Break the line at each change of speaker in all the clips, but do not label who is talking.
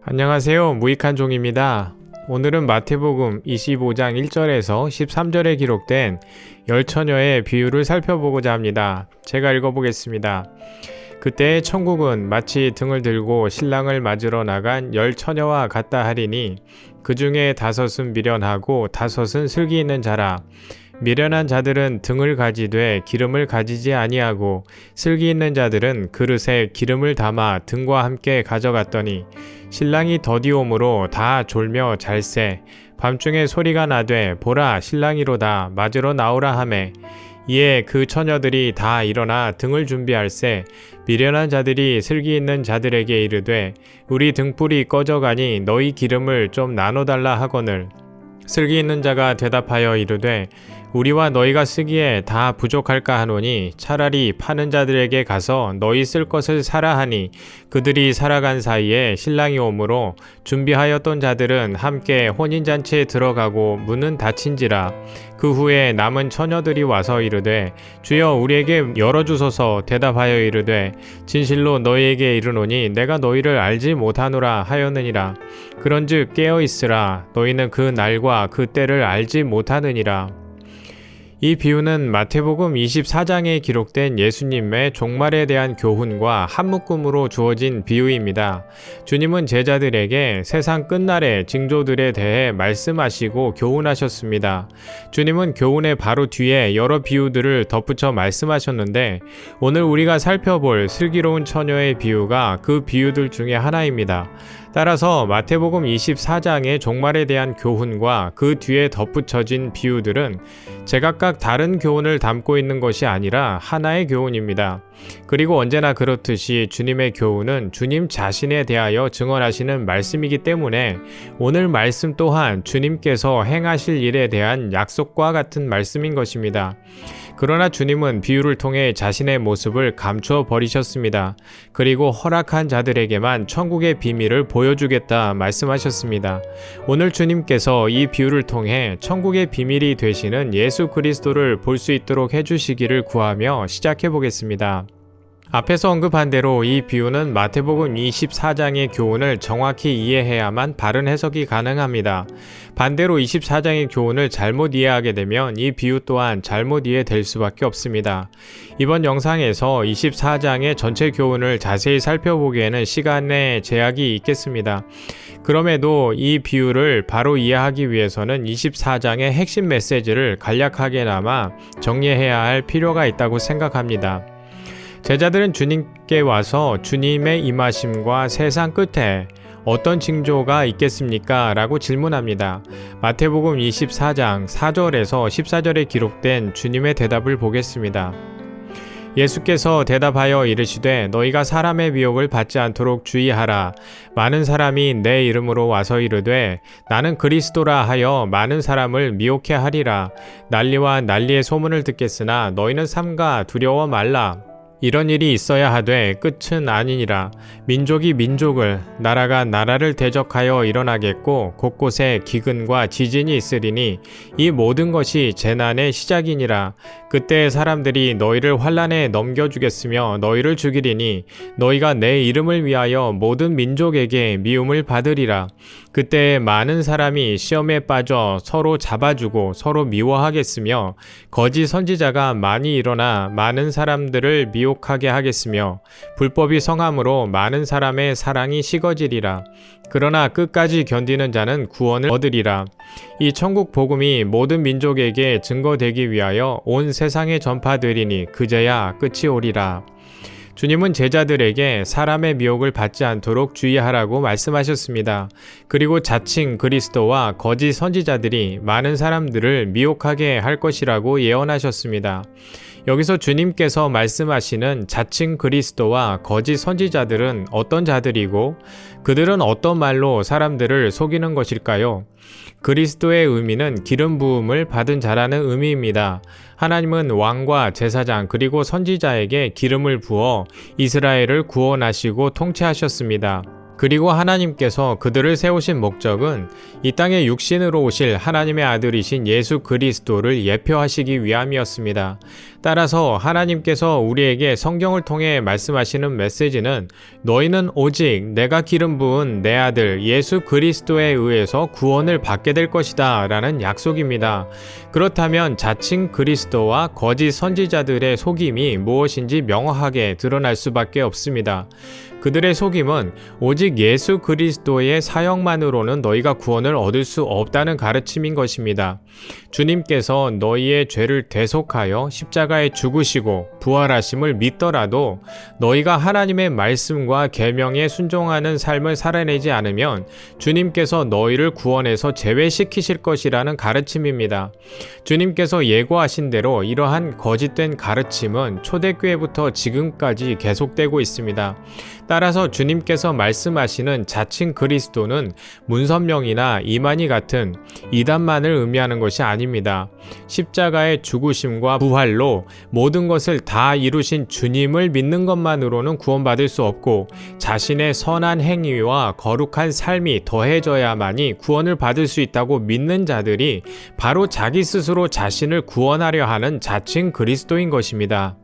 안녕하세요. 무익한 종입니다. 오늘은 마태복음 25장 1절에서 13절에 기록된 열 처녀의 비유를 살펴보고자 합니다. 제가 읽어보겠습니다. 그때 천국은 마치 등을 들고 신랑을 맞으러 나간 열 처녀와 같다 하리니 그 중에 5은 미련하고 5은 슬기 있는 자라. 미련한 자들은 등을 가지되 기름을 가지지 아니하고 슬기 있는 자들은 그릇에 기름을 담아 등과 함께 가져갔더니 신랑이 더디옴으로 다 졸며 잘새 밤중에 소리가 나되 보라 신랑이로다 맞으러 나오라 하매 이에 그 처녀들이 다 일어나 등을 준비할세 미련한 자들이 슬기 있는 자들에게 이르되 우리 등불이 꺼져가니 너희 기름을 좀 나눠달라 하거늘 슬기 있는 자가 대답하여 이르되 우리와 너희가 쓰기에 다 부족할까 하노니 차라리 파는 자들에게 가서 너희 쓸 것을 사라 하니 그들이 살아간 사이에 신랑이 오므로 준비하였던 자들은 함께 혼인잔치에 들어가고 문은 닫힌지라. 그 후에 남은 처녀들이 와서 이르되 주여 우리에게 열어주소서. 대답하여 이르되 진실로 너희에게 이르노니 내가 너희를 알지 못하노라 하였느니라. 그런즉 깨어있으라. 너희는 그 날과 그 때를 알지 못하느니라. 이 비유는 마태복음 24장에 기록된 예수님의 종말에 대한 교훈과 한 묶음으로 주어진 비유입니다. 주님은 제자들에게 세상 끝날의 징조들에 대해 말씀하시고 교훈하셨습니다. 주님은 교훈의 바로 뒤에 여러 비유들을 덧붙여 말씀하셨는데 오늘 우리가 살펴볼 슬기로운 처녀의 비유가 그 비유들 중에 하나입니다. 따라서 마태복음 24장의 종말에 대한 교훈과 그 뒤에 덧붙여진 비유들은 제각각 다른 교훈을 담고 있는 것이 아니라 하나의 교훈입니다. 그리고 언제나 그렇듯이 주님의 교훈은 주님 자신에 대하여 증언하시는 말씀이기 때문에 오늘 말씀 또한 주님께서 행하실 일에 대한 약속과 같은 말씀인 것입니다. 그러나 주님은 비유를 통해 자신의 모습을 감추어 버리셨습니다. 그리고 허락한 자들에게만 천국의 비밀을 보여주겠다 말씀하셨습니다. 오늘 주님께서 이 비유를 통해 천국의 비밀이 되시는 예수 그리스도를 볼 수 있도록 해주시기를 구하며 시작해 보겠습니다. 앞에서 언급한 대로 이 비유는 마태복음 24장의 교훈을 정확히 이해해야만 바른 해석이 가능합니다. 반대로 24장의 교훈을 잘못 이해하게 되면 이 비유 또한 잘못 이해될 수밖에 없습니다. 이번 영상에서 24장의 전체 교훈을 자세히 살펴보기에는 시간의 제약이 있겠습니다. 그럼에도 이 비유를 바로 이해하기 위해서는 24장의 핵심 메시지를 간략하게나마 정리해야 할 필요가 있다고 생각합니다. 제자들은 주님께 와서 주님의 임하심과 세상 끝에 어떤 징조가 있겠습니까? 라고 질문합니다. 마태복음 24장 4절에서 14절에 기록된 주님의 대답을 보겠습니다. 예수께서 대답하여 이르시되 너희가 사람의 미혹을 받지 않도록 주의하라. 많은 사람이 내 이름으로 와서 이르되 나는 그리스도라 하여 많은 사람을 미혹해 하리라. 난리와 난리의 소문을 듣겠으나 너희는 삼가 두려워 말라. 이런 일이 있어야 하되 끝은 아니니라. 민족이 민족을 나라가 나라를 대적하여 일어나겠고 곳곳에 기근과 지진이 있으리니 이 모든 것이 재난의 시작이니라. 그때 사람들이 너희를 환난에 넘겨주겠으며 너희를 죽이리니 너희가 내 이름을 위하여 모든 민족에게 미움을 받으리라. 그때 많은 사람이 시험에 빠져 서로 잡아주고 서로 미워하겠으며 거짓 선지자가 많이 일어나 많은 사람들을 미혹하게 하겠으며 불법이 성함으로 많은 사람의 사랑이 식어지리라. 그러나 끝까지 견디는 자는 구원을 얻으리라. 이 천국 복음이 모든 민족에게 증거되기 위하여 온 세상에 전파되리니 그제야 끝이 오리라. 주님은 제자들에게 사람의 미혹을 받지 않도록 주의하라고 말씀하셨습니다. 그리고 자칭 그리스도와 거짓 선지자들이 많은 사람들을 미혹하게 할 것이라고 예언하셨습니다. 여기서 주님께서 말씀하시는 자칭 그리스도와 거짓 선지자들은 어떤 자들이고 그들은 어떤 말로 사람들을 속이는 것일까요? 그리스도의 의미는 기름 부음을 받은 자라는 의미입니다. 하나님은 왕과 제사장 그리고 선지자에게 기름을 부어 이스라엘을 구원하시고 통치하셨습니다. 그리고 하나님께서 그들을 세우신 목적은 이 땅에 육신으로 오실 하나님의 아들이신 예수 그리스도를 예표하시기 위함이었습니다. 따라서 하나님께서 우리에게 성경을 통해 말씀하시는 메시지는 너희는 오직 내가 기름 부은 내 아들 예수 그리스도에 의해서 구원을 받게 될 것이다 라는 약속입니다. 그렇다면 자칭 그리스도와 거짓 선지자들의 속임이 무엇인지 명확하게 드러날 수밖에 없습니다. 그들의 속임은 오직 예수 그리스도의 사역만으로는 너희가 구원을 얻을 수 없다는 가르침인 것입니다. 주님께서 너희의 죄를 대속하여 십자가에 죽으시고 부활하심을 믿더라도 너희가 하나님의 말씀과 계명에 순종하는 삶을 살아내지 않으면 주님께서 너희를 구원해서 제외시키실 것이라는 가르침입니다. 주님께서 예고하신 대로 이러한 거짓된 가르침은 초대교회부터 지금까지 계속되고 있습니다. 따라서 주님께서 말씀하시는 자칭 그리스도는 문선명이나 이만희 같은 이단만을 의미하는 것이 아닙니다. 십자가의 죽으심과 부활로 모든 것을 다 이루신 주님을 믿는 것만으로는 구원받을 수 없고 자신의 선한 행위와 거룩한 삶이 더해져야만이 구원을 받을 수 있다고 믿는 자들이 바로 자기 스스로 자신을 구원하려 하는 자칭 그리스도인 것입니다.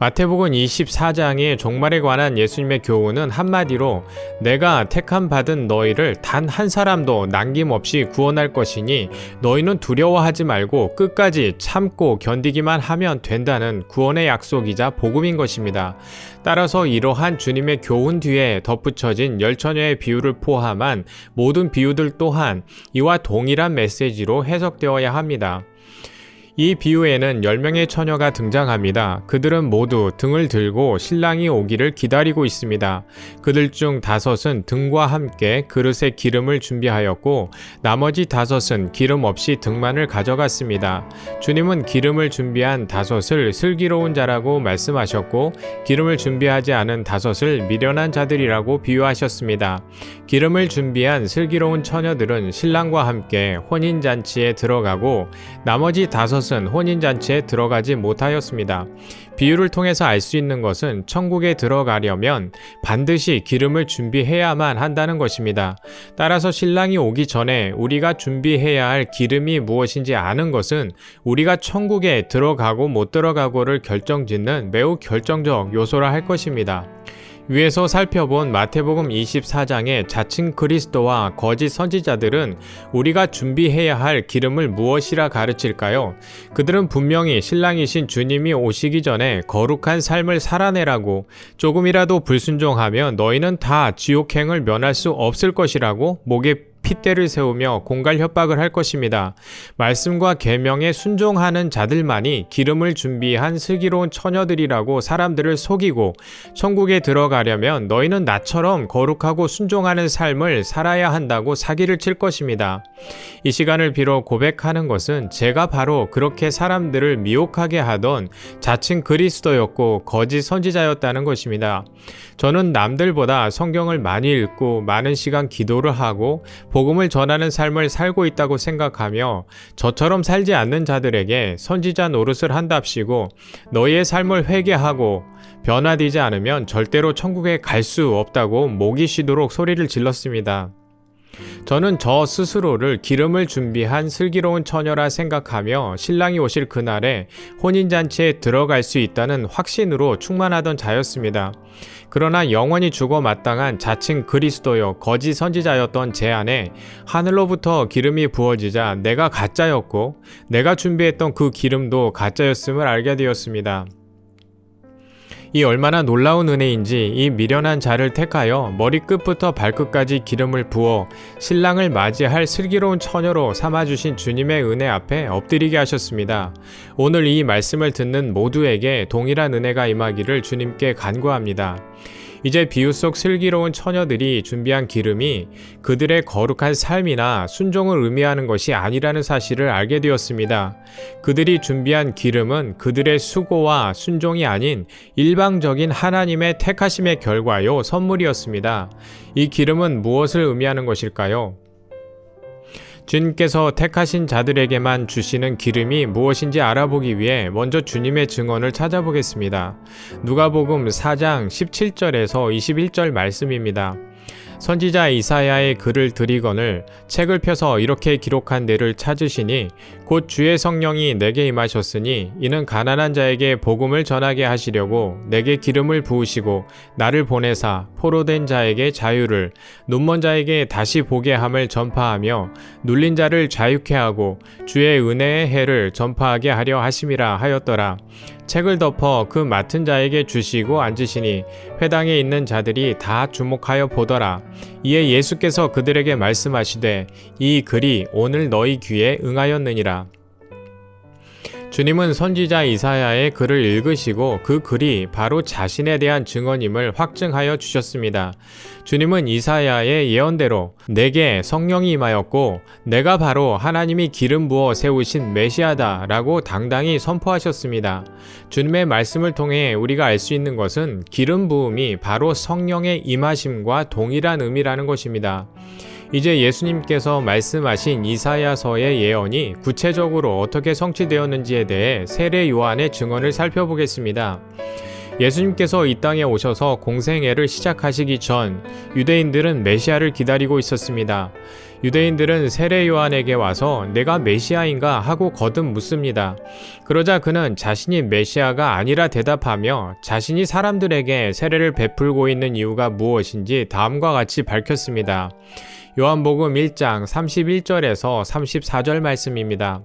마태복음 24장의 종말에 관한 예수님의 교훈은 한마디로 내가 택함 받은 너희를 단 한 사람도 남김없이 구원할 것이니 너희는 두려워하지 말고 끝까지 참고 견디기만 하면 된다는 구원의 약속이자 복음인 것입니다. 따라서 이러한 주님의 교훈 뒤에 덧붙여진 열처녀의 비유를 포함한 모든 비유들 또한 이와 동일한 메시지로 해석되어야 합니다. 이 비유에는 10명의 처녀가 등장합니다. 그들은 모두 등을 들고 신랑이 오기를 기다리고 있습니다. 그들 중 5은 등과 함께 그릇에 기름을 준비하였고 나머지 5은 기름 없이 등만을 가져갔습니다. 주님은 기름을 준비한 5을 슬기로운 자라고 말씀하셨고 기름을 준비하지 않은 5을 미련한 자들이라고 비유하셨습니다. 기름을 준비한 슬기로운 처녀들은 신랑과 함께 혼인잔치에 들어가고 나머지 5은 혼인잔치에 들어가지 못하였습니다. 비유를 통해서 알 수 있는 것은 천국에 들어가려면 반드시 기름을 준비해야만 한다는 것입니다. 따라서 신랑이 오기 전에 우리가 준비해야 할 기름이 무엇인지 아는 것은 우리가 천국에 들어가고 못 들어가고를 결정짓는 매우 결정적 요소라 할 것입니다. 위에서 살펴본 마태복음 24장의 자칭 그리스도와 거짓 선지자들은 우리가 준비해야 할 기름을 무엇이라 가르칠까요? 그들은 분명히 신랑이신 주님이 오시기 전에 거룩한 삶을 살아내라고 조금이라도 불순종하면 너희는 다 지옥행을 면할 수 없을 것이라고 목에 핏대를 세우며 공갈 협박을 할 것입니다. 말씀과 계명에 순종하는 자들만이 기름을 준비한 슬기로운 처녀들이라고 사람들을 속이고 천국에 들어가려면 너희는 나처럼 거룩하고 순종하는 삶을 살아야 한다고 사기를 칠 것입니다. 이 시간을 빌어 고백하는 것은 제가 바로 그렇게 사람들을 미혹하게 하던 자칭 그리스도였고 거짓 선지자였다는 것입니다. 저는 남들보다 성경을 많이 읽고 많은 시간 기도를 하고 복음을 전하는 삶을 살고 있다고 생각하며 저처럼 살지 않는 자들에게 선지자 노릇을 한답시고 너희의 삶을 회개하고 변화되지 않으면 절대로 천국에 갈 수 없다고 목이 쉬도록 소리를 질렀습니다. 저는 저 스스로를 기름을 준비한 슬기로운 처녀라 생각하며 신랑이 오실 그날에 혼인잔치에 들어갈 수 있다는 확신으로 충만하던 자였습니다. 그러나 영원히 죽어 마땅한 자칭 그리스도여 거짓 선지자였던 제 안에 하늘로부터 기름이 부어지자 내가 가짜였고 내가 준비했던 그 기름도 가짜였음을 알게 되었습니다. 이 얼마나 놀라운 은혜인지 이 미련한 자를 택하여 머리끝부터 발끝까지 기름을 부어 신랑을 맞이할 슬기로운 처녀로 삼아주신 주님의 은혜 앞에 엎드리게 하셨습니다. 오늘 이 말씀을 듣는 모두에게 동일한 은혜가 임하기를 주님께 간구합니다. 이제 비유 속 슬기로운 처녀들이 준비한 기름이 그들의 거룩한 삶이나 순종을 의미하는 것이 아니라는 사실을 알게 되었습니다. 그들이 준비한 기름은 그들의 수고와 순종이 아닌 일방적인 하나님의 택하심의 결과요 선물이었습니다. 이 기름은 무엇을 의미하는 것일까요? 주님께서 택하신 자들에게만 주시는 기름이 무엇인지 알아보기 위해 먼저 주님의 증언을 찾아보겠습니다. 누가복음 4장 17절에서 21절 말씀입니다. 선지자 이사야의 글을 들이거늘 책을 펴서 이렇게 기록한 데를 찾으시니 곧 주의 성령이 내게 임하셨으니 이는 가난한 자에게 복음을 전하게 하시려고 내게 기름을 부으시고 나를 보내사 포로된 자에게 자유를 눈먼 자에게 다시 보게 함을 전파하며 눌린 자를 자유케 하고 주의 은혜의 해를 전파하게 하려 하심이라 하였더라. 책을 덮어 그 맡은 자에게 주시고 앉으시니 회당에 있는 자들이 다 주목하여 보더라. 이에 예수께서 그들에게 말씀하시되 이 글이 오늘 너희 귀에 응하였느니라. 주님은 선지자 이사야의 글을 읽으시고 그 글이 바로 자신에 대한 증언임을 확증하여 주셨습니다. 주님은 이사야의 예언대로 내게 성령이 임하였고 내가 바로 하나님이 기름 부어 세우신 메시아다 라고 당당히 선포하셨습니다. 주님의 말씀을 통해 우리가 알 수 있는 것은 기름 부음이 바로 성령의 임하심과 동일한 의미라는 것입니다. 이제 예수님께서 말씀하신 이사야서의 예언이 구체적으로 어떻게 성취되었는지에 대해 세례 요한의 증언을 살펴보겠습니다. 예수님께서 이 땅에 오셔서 공생애를 시작하시기 전 유대인들은 메시아를 기다리고 있었습니다. 유대인들은 세례 요한에게 와서 내가 메시아인가 하고 거듭 묻습니다. 그러자 그는 자신이 메시아가 아니라 대답하며 자신이 사람들에게 세례를 베풀고 있는 이유가 무엇인지 다음과 같이 밝혔습니다. 요한복음 1장 31절에서 34절 말씀입니다.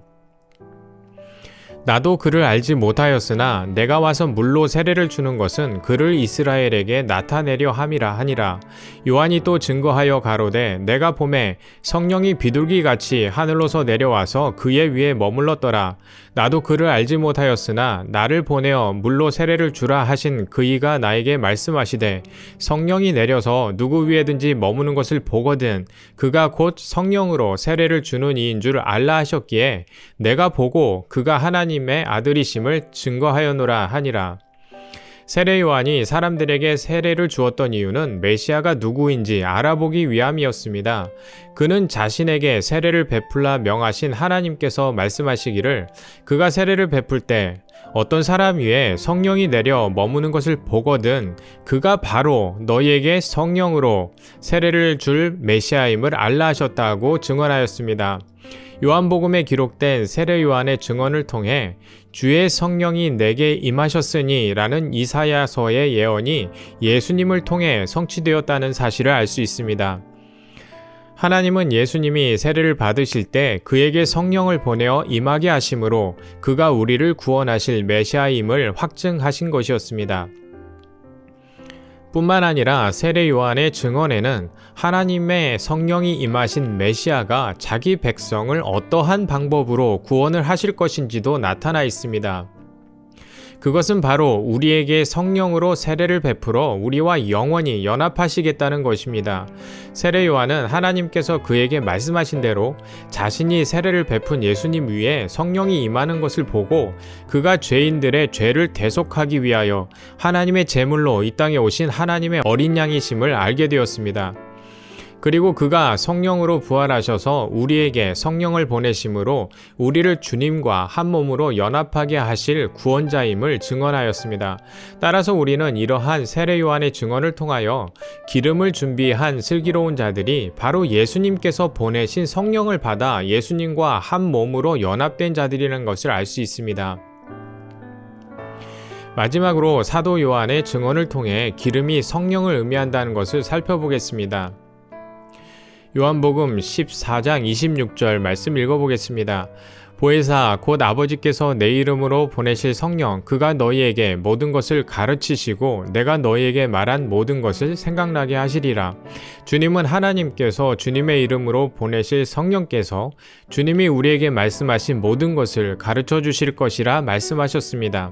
나도 그를 알지 못하였으나 내가 와서 물로 세례를 주는 것은 그를 이스라엘에게 나타내려 함이라 하니라. 요한이 또 증거하여 가로되 내가 보매 성령이 비둘기같이 하늘로서 내려와서 그의 위에 머물렀더라. 나도 그를 알지 못하였으나 나를 보내어 물로 세례를 주라 하신 그이가 나에게 말씀하시되 성령이 내려서 누구 위에든지 머무는 것을 보거든 그가 곧 성령으로 세례를 주는 이인 줄 알라 하셨기에 내가 보고 그가 하나님의 아들이심을 증거하였노라 하니라. 세례 요한이 사람들에게 세례를 주었던 이유는 메시아가 누구인지 알아보기 위함이었습니다. 그는 자신에게 세례를 베풀라 명하신 하나님께서 말씀하시기를 그가 세례를 베풀 때 어떤 사람 위에 성령이 내려 머무는 것을 보거든 그가 바로 너희에게 성령으로 세례를 줄 메시아임을 알라 하셨다고 증언하였습니다. 요한복음에 기록된 세례 요한의 증언을 통해 주의 성령이 내게 임하셨으니 라는 이사야서의 예언이 예수님을 통해 성취되었다는 사실을 알 수 있습니다. 하나님은 예수님이 세례를 받으실 때 그에게 성령을 보내어 임하게 하심으로 그가 우리를 구원하실 메시아임을 확증하신 것이었습니다. 뿐만 아니라 세례 요한의 증언에는 하나님의 성령이 임하신 메시아가 자기 백성을 어떠한 방법으로 구원을 하실 것인지도 나타나 있습니다. 그것은 바로 우리에게 성령으로 세례를 베풀어 우리와 영원히 연합하시겠다는 것입니다. 세례 요한은 하나님께서 그에게 말씀하신 대로 자신이 세례를 베푼 예수님 위에 성령이 임하는 것을 보고 그가 죄인들의 죄를 대속하기 위하여 하나님의 제물로 이 땅에 오신 하나님의 어린 양이심을 알게 되었습니다. 그리고 그가 성령으로 부활하셔서 우리에게 성령을 보내심으로 우리를 주님과 한 몸으로 연합하게 하실 구원자임을 증언하였습니다. 따라서 우리는 이러한 세례 요한의 증언을 통하여 기름을 준비한 슬기로운 자들이 바로 예수님께서 보내신 성령을 받아 예수님과 한 몸으로 연합된 자들이라는 것을 알 수 있습니다. 마지막으로 사도 요한의 증언을 통해 기름이 성령을 의미한다는 것을 살펴보겠습니다. 요한복음 14장 26절 말씀 읽어보겠습니다. 보혜사 곧 아버지께서 내 이름으로 보내실 성령 그가 너희에게 모든 것을 가르치시고 내가 너희에게 말한 모든 것을 생각나게 하시리라. 주님은 하나님께서 주님의 이름으로 보내실 성령께서 주님이 우리에게 말씀하신 모든 것을 가르쳐 주실 것이라 말씀하셨습니다.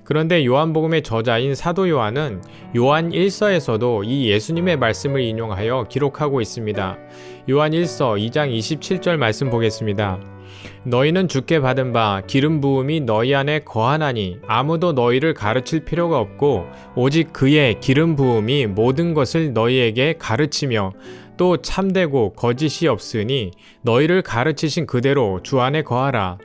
그런데 요한복음의 저자인 사도 요한은 요한 1서에서도 이 예수님의 말씀을 인용하여 기록하고 있습니다. 요한 1서 2장 27절 말씀 보겠습니다. 너희는 주께 받은 바 기름 부음이 너희 안에 거하나니 아무도 너희를 가르칠 필요가 없고 오직 그의 기름 부음이 모든 것을 너희에게 가르치며 또 참되고 거짓이 없으니 너희를 가르치신 그대로 주 안에 거하라.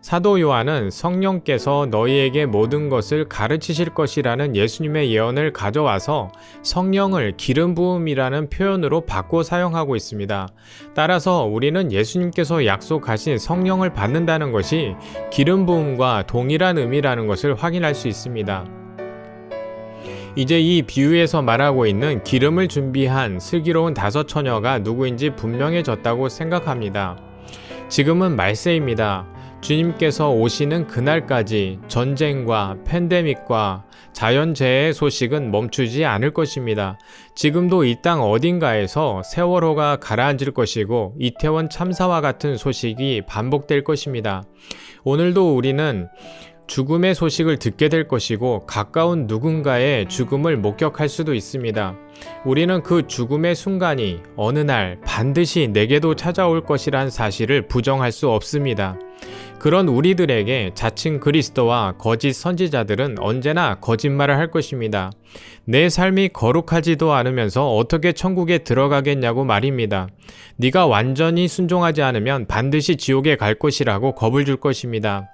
사도 요한은 성령께서 너희에게 모든 것을 가르치실 것이라는 예수님의 예언을 가져와서 성령을 기름 부음이라는 표현으로 바꿔 사용하고 있습니다. 따라서 우리는 예수님께서 약속하신 성령을 받는다는 것이 기름 부음과 동일한 의미라는 것을 확인할 수 있습니다. 이제 이 비유에서 말하고 있는 기름을 준비한 슬기로운 5 처녀가 누구인지 분명해졌다고 생각합니다. 지금은 말세입니다. 주님께서 오시는 그날까지 전쟁과 팬데믹과 자연재해의 소식은 멈추지 않을 것입니다. 지금도 이 땅 어딘가에서 세월호가 가라앉을 것이고 이태원 참사와 같은 소식이 반복될 것입니다. 오늘도 우리는 죽음의 소식을 듣게 될 것이고 가까운 누군가의 죽음을 목격할 수도 있습니다. 우리는 그 죽음의 순간이 어느 날 반드시 내게도 찾아올 것이란 사실을 부정할 수 없습니다. 그런 우리들에게 자칭 그리스도와 거짓 선지자들은 언제나 거짓말을 할 것입니다. 내 삶이 거룩하지도 않으면서 어떻게 천국에 들어가겠냐고 말입니다. 네가 완전히 순종하지 않으면 반드시 지옥에 갈 것이라고 겁을 줄 것입니다.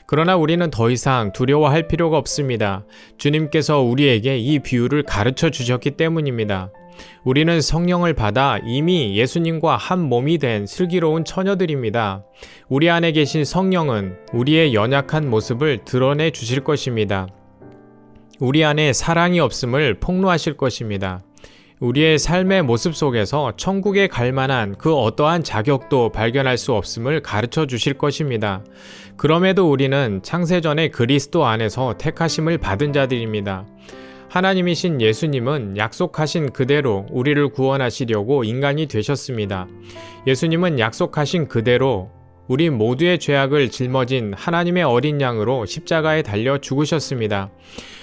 그러나 우리는 더 이상 두려워할 필요가 없습니다. 주님께서 우리에게 이 비유를 가르쳐 주셨기 때문입니다. 우리는 성령을 받아 이미 예수님과 한 몸이 된 슬기로운 처녀들입니다. 우리 안에 계신 성령은 우리의 연약한 모습을 드러내 주실 것입니다. 우리 안에 사랑이 없음을 폭로하실 것입니다. 우리의 삶의 모습 속에서 천국에 갈 만한 그 어떠한 자격도 발견할 수 없음을 가르쳐 주실 것입니다. 그럼에도 우리는 창세전에 그리스도 안에서 택하심을 받은 자들입니다. 하나님이신 예수님은 약속하신 그대로 우리를 구원하시려고 인간이 되셨습니다. 예수님은 약속하신 그대로 우리 모두의 죄악을 짊어진 하나님의 어린 양으로 십자가에 달려 죽으셨습니다.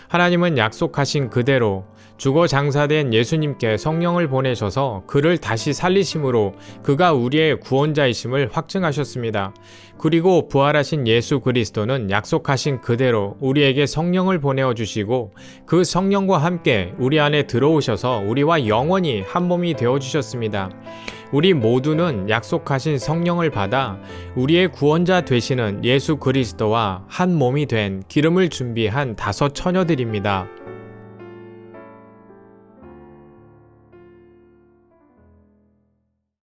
하나님은 약속하신 그대로 죽어 장사된 예수님께 성령을 보내셔서 그를 다시 살리심으로 그가 우리의 구원자이심을 확증하셨습니다. 그리고 부활하신 예수 그리스도는 약속하신 그대로 우리에게 성령을 보내어 주시고 그 성령과 함께 우리 안에 들어오셔서 우리와 영원히 한 몸이 되어 주셨습니다. 우리 모두는 약속하신 성령을 받아 우리의 구원자 되시는 예수 그리스도와 한 몸이 된 기름을 준비한 5 처녀들입니다.